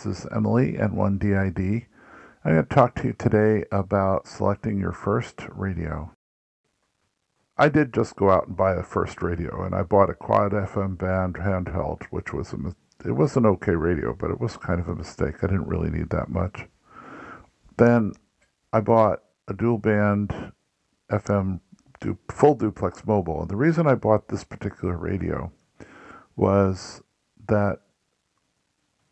This is Emily, N1DID. I'm going to talk to you today about selecting your first radio. I did just go out and buy the first radio, and I bought a quad FM band handheld, which was it was an okay radio, but it was kind of a mistake. I didn't really need that much. Then I bought a dual band FM full duplex mobile, and the reason I bought this particular radio was that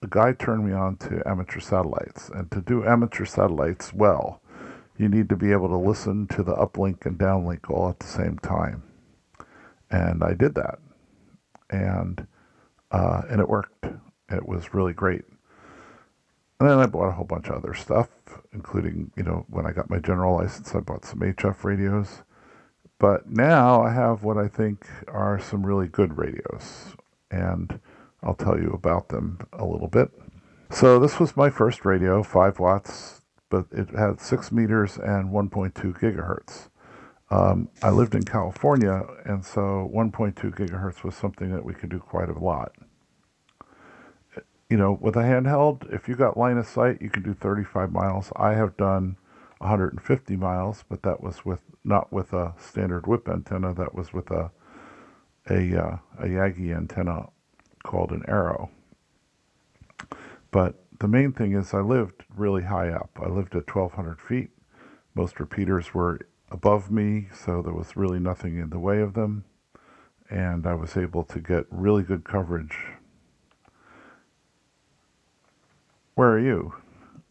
the guy turned me on to amateur satellites. And to do amateur satellites well, you need to be able to listen to the uplink and downlink all at the same time. And I did that. And it worked. It was really great. And then I bought a whole bunch of other stuff, including, when I got my general license, I bought some HF radios. But now I have what I think are some really good radios. And I'll tell you about them a little bit. So this was my first radio, 5 watts, but it had 6 meters and 1.2 gigahertz. I lived in California, and so 1.2 gigahertz was something that we could do quite a lot. With a handheld, if you got line of sight, you can do 35 miles. I have done 150 miles, but that was not with a standard whip antenna. That was with a Yagi antenna called an Arrow. But the main thing is I lived really high up. I lived at 1,200 feet. Most repeaters were above me, so there was really nothing in the way of them. And I was able to get really good coverage. Where are you?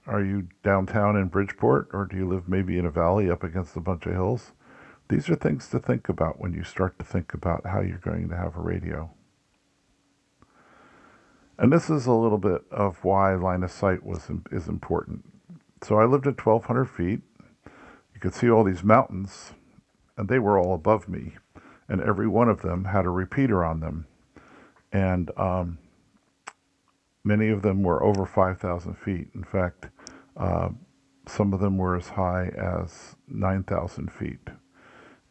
Are you downtown in Bridgeport, or do you live maybe in a valley up against a bunch of hills? These are things to think about when you start to think about how you're going to have a radio. And this is a little bit of why line of sight is important. So I lived at 1,200 feet. You could see all these mountains, and they were all above me. And every one of them had a repeater on them. And many of them were over 5,000 feet. In fact, some of them were as high as 9,000 feet.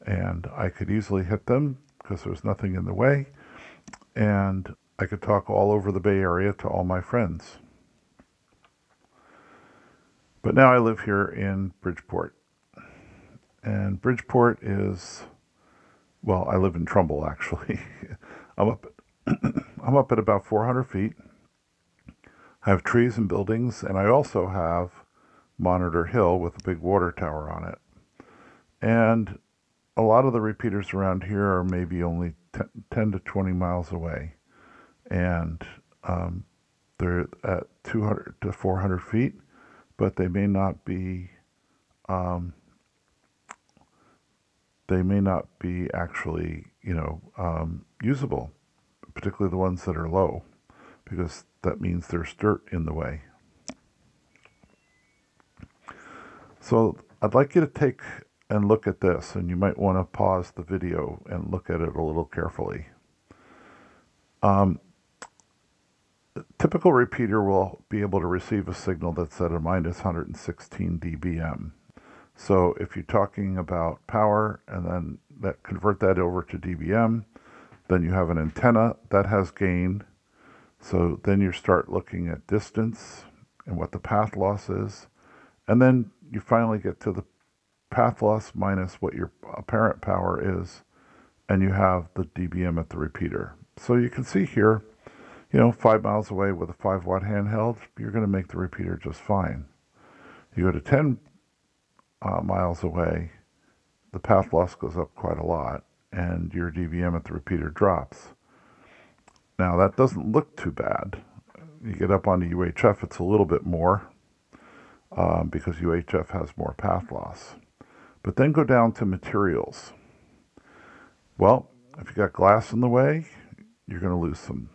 And I could easily hit them because there was nothing in the way. And I could talk all over the Bay Area to all my friends. But now I live here in Bridgeport. And Bridgeport is, well, I live in Trumbull, actually. I'm up at about 400 feet. I have trees and buildings, and I also have Monitor Hill with a big water tower on it. And a lot of the repeaters around here are maybe only 10 to 20 miles away. And they're at 200 to 400 feet, but they may not be actually usable, particularly the ones that are low, because that means there's dirt in the way. So I'd like you to take and look at this, and you might want to pause the video and look at it a little carefully. Typical repeater will be able to receive a signal that's at a minus 116 dBm. So if you're talking about power and then convert that over to dBm, then you have an antenna that has gain. So then you start looking at distance and what the path loss is. And then you finally get to the path loss minus what your apparent power is, and you have the dBm at the repeater. So you can see here, 5 miles away with a 5 watt handheld, you're going to make the repeater just fine. You go to 10 miles away, the path loss goes up quite a lot, and your dBm at the repeater drops. Now that doesn't look too bad. You get up onto UHF, it's a little bit more, because UHF has more path loss. But then go down to materials. Well, if you got glass in the way, you're going to lose some.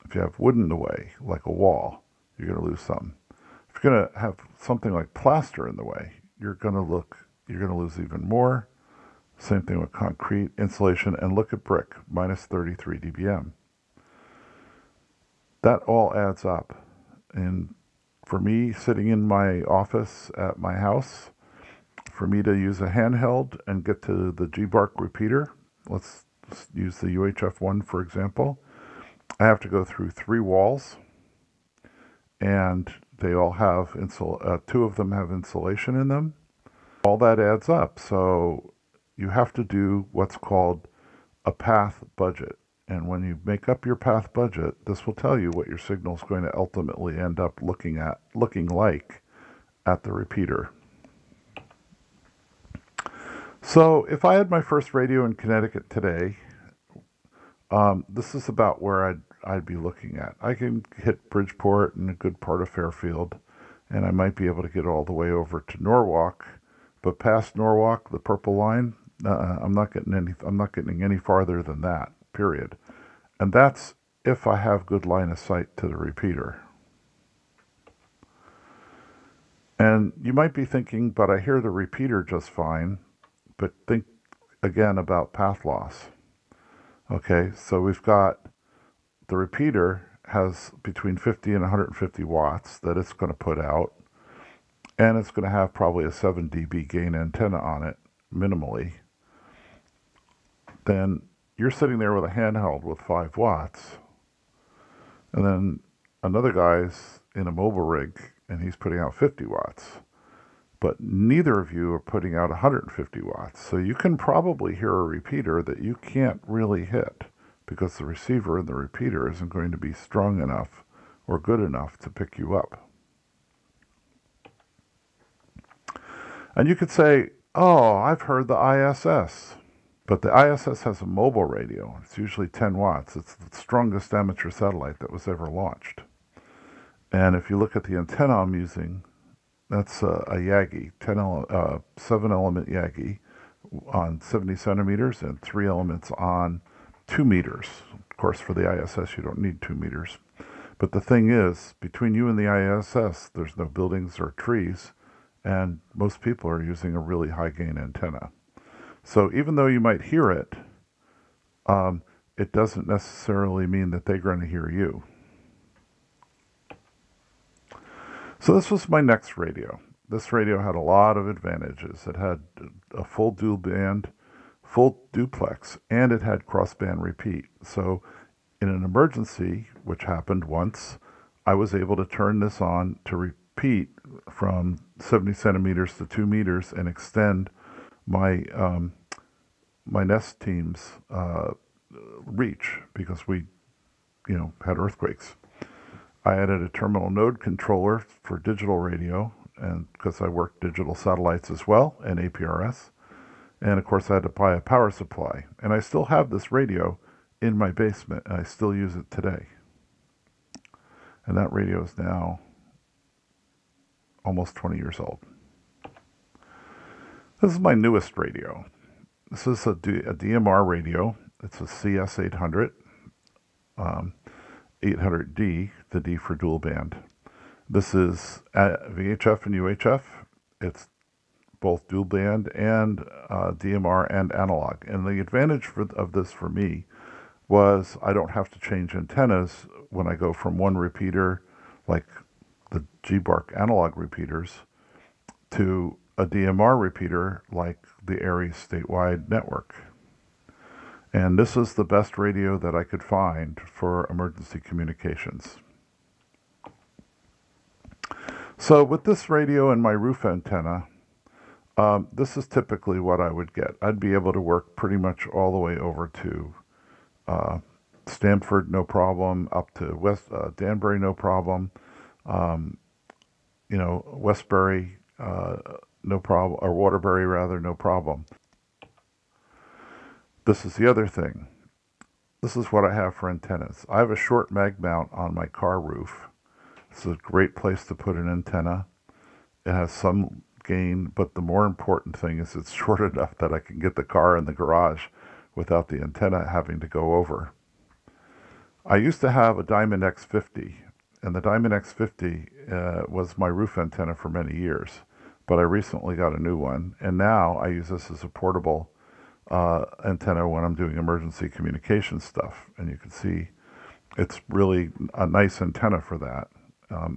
If you have wood in the way, like a wall, you're going to lose some. If you're going to have something like plaster in the way, you're going to lose even more. Same thing with concrete, insulation, and look at brick, minus 33 dBm. That all adds up. And for me, sitting in my office at my house, for me to use a handheld and get to the G-Bark repeater, let's use the UHF one for example, I have to go through 3 walls, and they all have two of them have insulation in them. All that adds up. So you have to do what's called a path budget. And when you make up your path budget, this will tell you what your signal is going to ultimately end up looking like at the repeater. So if I had my first radio in Connecticut today, this is about where I'd be looking at. I can hit Bridgeport and a good part of Fairfield, and I might be able to get all the way over to Norwalk, but past Norwalk, the purple line, I'm not getting any farther than that, period. And that's if I have good line of sight to the repeater. And you might be thinking, but I hear the repeater just fine, but think again about path loss. Okay, so we've got the repeater has between 50 and 150 watts that it's going to put out, and it's going to have probably a 7 dB gain antenna on it, minimally. Then you're sitting there with a handheld with 5 watts, and then another guy's in a mobile rig, and he's putting out 50 watts. But neither of you are putting out 150 watts. So you can probably hear a repeater that you can't really hit because the receiver in the repeater isn't going to be strong enough or good enough to pick you up. And you could say, oh, I've heard the ISS. But the ISS has a mobile radio. It's usually 10 watts. It's the strongest amateur satellite that was ever launched. And if you look at the antenna I'm using, that's a Yagi, 7-element Yagi on 70 centimeters and 3 elements on 2 meters. Of course, for the ISS, you don't need 2 meters. But the thing is, between you and the ISS, there's no buildings or trees, and most people are using a really high-gain antenna. So even though you might hear it, it doesn't necessarily mean that they're going to hear you. So this was my next radio. This radio had a lot of advantages. It had a full dual band, full duplex, and it had crossband repeat. So in an emergency, which happened once, I was able to turn this on to repeat from 70 centimeters to 2 meters and extend my my Nest team's reach because we, had earthquakes. I added a terminal node controller for digital radio, and because I worked digital satellites as well and APRS, and of course I had to buy a power supply. And I still have this radio in my basement, and I still use it today. And that radio is now almost 20 years old. This is my newest radio. This is a DMR radio. It's a CS800, 800D, the D for dual band. This is VHF and UHF. It's both dual band and DMR and analog. And the advantage of this for me was I don't have to change antennas when I go from one repeater, like the G-Bark analog repeaters, to a DMR repeater like the Aries statewide network. And this is the best radio that I could find for emergency communications. So with this radio and my roof antenna, this is typically what I would get. I'd be able to work pretty much all the way over to Stamford, no problem, up to Danbury, no problem, Westbury, no problem, or Waterbury rather, no problem. This is the other thing. This is what I have for antennas. I have a short mag mount on my car roof. This is a great place to put an antenna. It has some gain, but the more important thing is it's short enough that I can get the car in the garage without the antenna having to go over. I used to have a Diamond X50, and the Diamond X50 was my roof antenna for many years, but I recently got a new one, and now I use this as a portable antenna when I'm doing emergency communication stuff. And you can see it's really a nice antenna for that.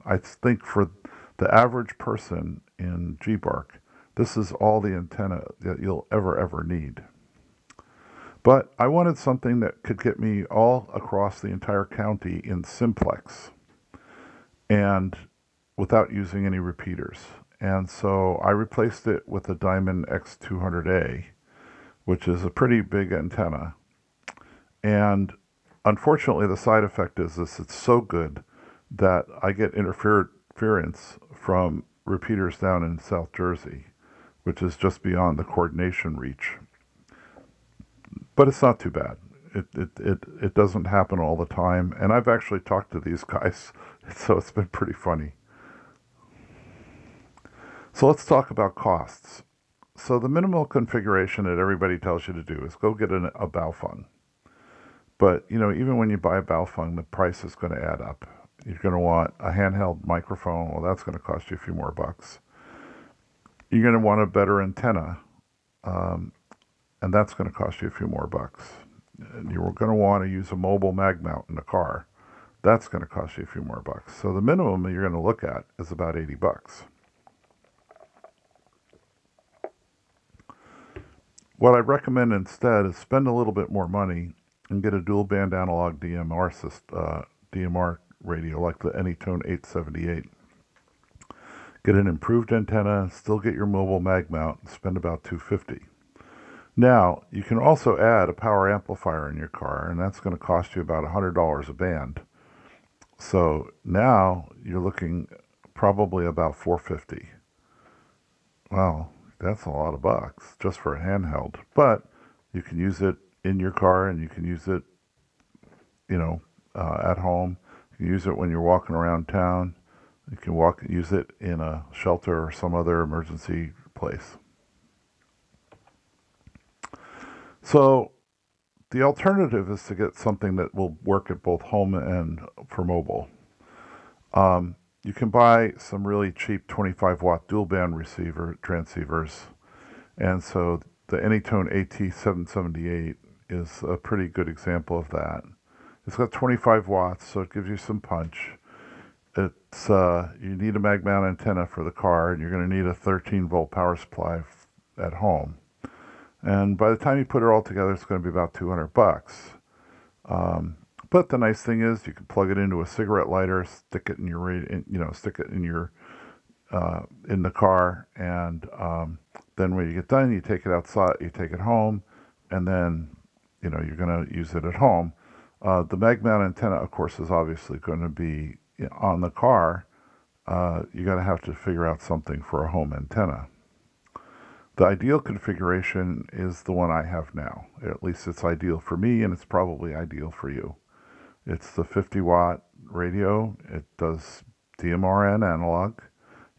I think for the average person in G-Bark, this is all the antenna that you'll ever need. But I wanted something that could get me all across the entire county in simplex. and without using any repeaters. And so I replaced it with a Diamond X200A, which is a pretty big antenna. And unfortunately, the side effect is this: it's so good that I get interference from repeaters down in South Jersey, which is just beyond the coordination reach. But it's not too bad. It doesn't happen all the time. And I've actually talked to these guys, so it's been pretty funny. So let's talk about costs. So the minimal configuration that everybody tells you to do is go get a Baofeng. But, you know, even when you buy a Baofeng, the price is going to add up. You're going to want a handheld microphone. Well, that's going to cost you a few more bucks. You're going to want a better antenna, and that's going to cost you a few more bucks. And you're going to want to use a mobile mag mount in the car. That's going to cost you a few more bucks. So the minimum that you're going to look at is about 80 bucks. What I recommend instead is spend a little bit more money and get a dual band analog DMR radio like the Anytone 878. Get an improved antenna, still get your mobile mag mount, and spend about $250. Now, you can also add a power amplifier in your car, and that's going to cost you about $100 a band. So now you're looking probably about $450. Wow, that's a lot of bucks just for a handheld. But you can use it in your car, and you can use it, you know, at home. You can use it when you're walking around town. You can use it in a shelter or some other emergency place. So the alternative is to get something that will work at both home and for mobile. You can buy some really cheap 25-watt dual band transceivers. And so the Anytone AT778 is a pretty good example of that. It's got 25 watts, so it gives you some punch. It's you need a mag mount antenna for the car, and you're going to need a 13-volt power supply at home. And by the time you put it all together, it's going to be about 200 bucks. But the nice thing is, you can plug it into a cigarette lighter, stick it in your stick it in your in the car, and then when you get done, you take it outside, you take it home, and then you're going to use it at home. The mag mount antenna, of course, is obviously going to be on the car. You're going to have to figure out something for a home antenna. The ideal configuration is the one I have now. At least it's ideal for me, and it's probably ideal for you. It's the 50-watt radio. It does DMR and analog.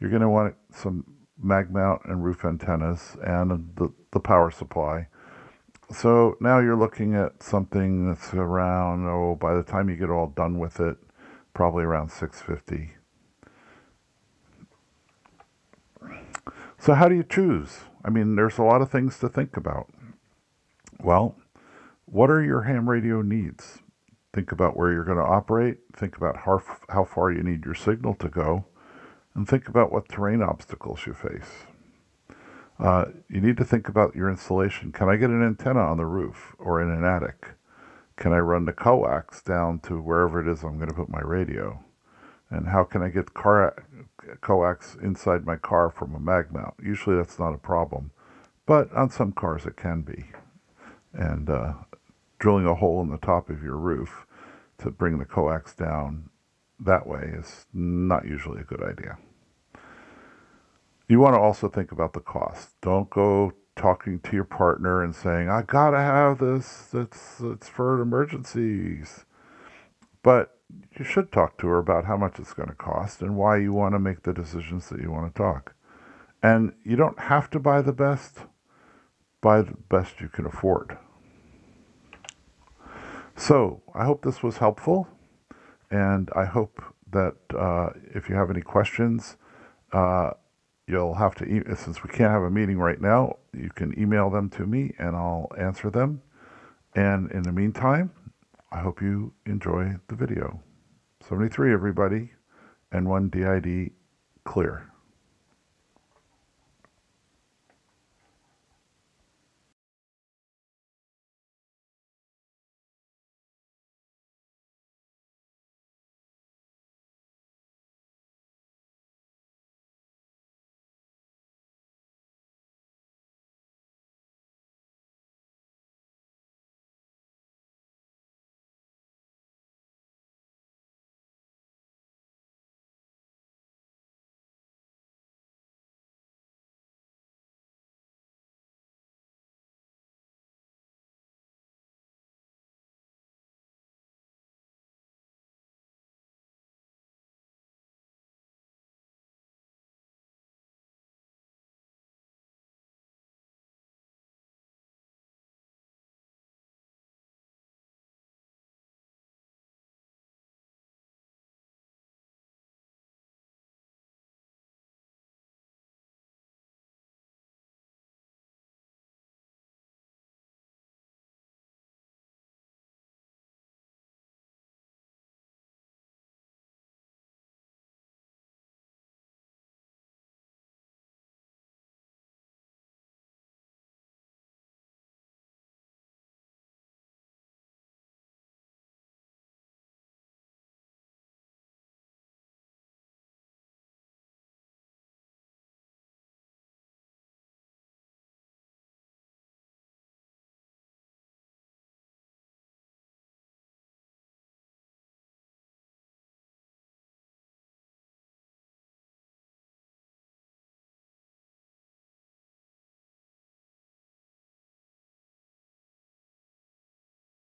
You're going to want some mag mount and roof antennas and the power supply. So now you're looking at something that's around, by the time you get all done with it, probably around $650. So how do you choose? I mean, there's a lot of things to think about. Well, what are your ham radio needs? Think about where you're going to operate. Think about how far you need your signal to go. And think about what terrain obstacles you face. You need to think about your installation. Can I get an antenna on the roof or in an attic? Can I run the coax down to wherever it is I'm going to put my radio? And how can I get coax inside my car from a mag mount? Usually that's not a problem, but on some cars it can be. And drilling a hole in the top of your roof to bring the coax down that way is not usually a good idea. You want to also think about the cost. Don't go talking to your partner and saying, I gotta have this, it's for emergencies. But you should talk to her about how much it's going to cost and why you want to make the decisions that you want to talk. And you don't have to buy the best. Buy the best you can afford. So I hope this was helpful, and I hope that if you have any questions, you'll have to, since we can't have a meeting right now, you can email them to me and I'll answer them. And in the meantime, I hope you enjoy the video. 73, everybody, and 1 DID clear.